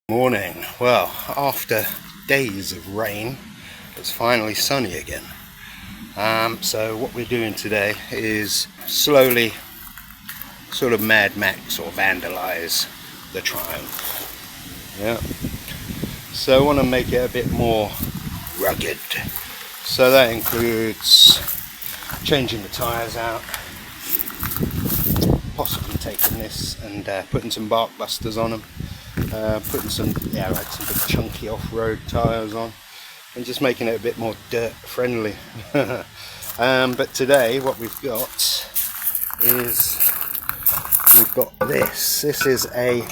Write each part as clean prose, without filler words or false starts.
Morning. Well, after days of rain, it's finally sunny again. So what we're doing today is slowly sort of Mad Max or vandalize the Triumph. Yeah. So I want to make it a bit more rugged. So that includes changing the tyres out, possibly taking this and putting some bark busters on them. Putting some big chunky off-road tyres on and just making it a bit more dirt friendly. But today what we've got is this is a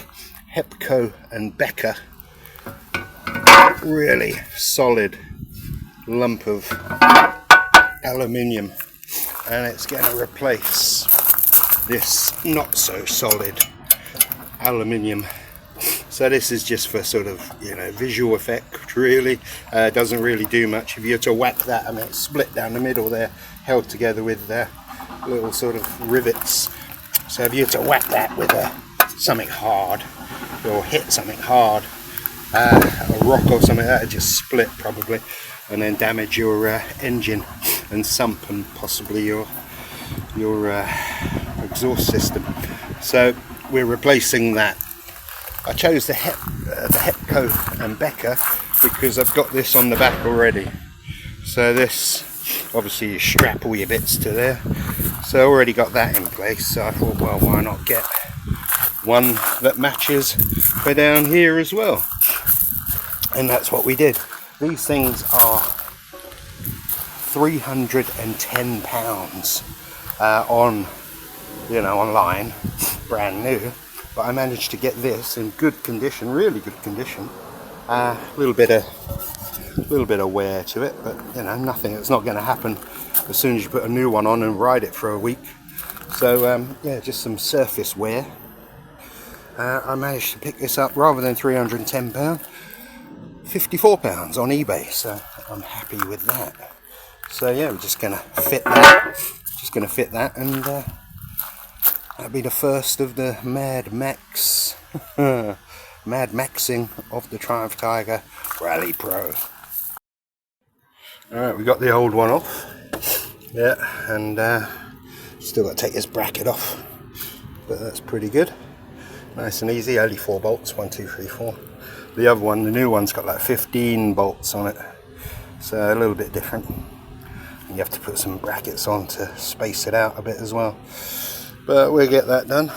Hepco and Becker really solid lump of aluminium, and it's going to replace this not so solid aluminium. So this is just for sort of, visual effect, really. Doesn't really do much. If you were to whack that, it's split down the middle there, held together with little sort of rivets. So if you were to whack that with something hard, or hit something hard, a rock or something, that would just split probably, and then damage your engine and sump and possibly your exhaust system. So we're replacing that. I chose the Hepco and Becker because I've got this on the back already. So this, obviously you strap all your bits to there. So I already got that in place. So I thought, well, why not get one that matches for down here as well? And that's what we did. These things are £310 online, brand new. But I managed to get this in good condition, really good condition. A little bit of wear to it, but nothing. It's not going to happen as soon as you put a new one on and ride it for a week. So just some surface wear. I managed to pick this up rather than £310, £54 on eBay. So I'm happy with that. So yeah, we're just going to fit that. And. That'll be the first of the Mad Maxing of the Triumph Tiger Rally Pro. Alright, we got the old one off. Yeah, and still got to take this bracket off. But that's pretty good. Nice and easy, only 4 bolts, 1, 2, 3, 4. The other one, the new one's got like 15 bolts on it. So a little bit different. And you have to put some brackets on to space it out a bit as well. But we'll get that done.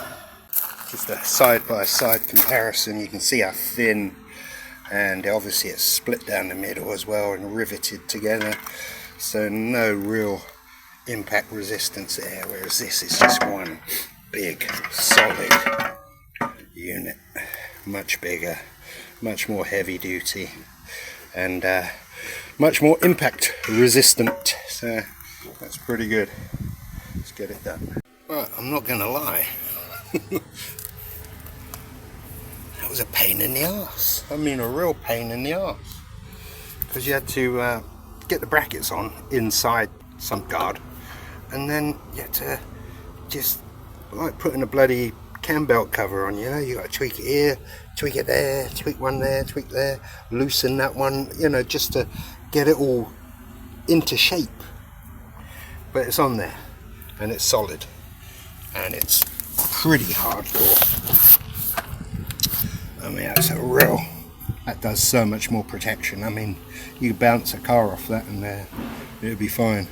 Just a side-by-side comparison. You can see how thin, and obviously it's split down the middle as well and riveted together. So no real impact resistance there, whereas this is just one big, solid unit. Much bigger, much more heavy duty, and much more impact resistant. So that's pretty good. Let's get it done. Right, I'm not going to lie, that was a pain in the arse. I mean a real pain in the arse. Because you had to get the brackets on inside some guard, and then you had to just like putting a bloody cam belt cover on, you got to tweak it here, tweak it there, tweak one there, tweak there, loosen that one, just to get it all into shape. But it's on there, and it's solid. And it's pretty hardcore. That does so much more protection. You bounce a car off that and it'll be fine.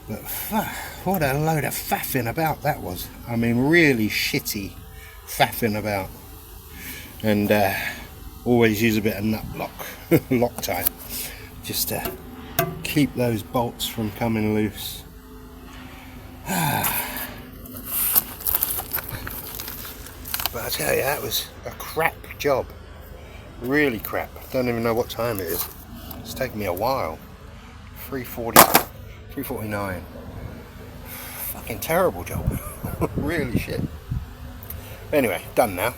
But what a load of faffing about that was. Really shitty faffing about. And always use a bit of nut lock, Loctite, just to keep those bolts from coming loose. But I tell you, that was a crap job. Really crap. Don't even know what time it is. It's taken me a while. 3:49. Fucking terrible job. Really shit. Anyway, done now.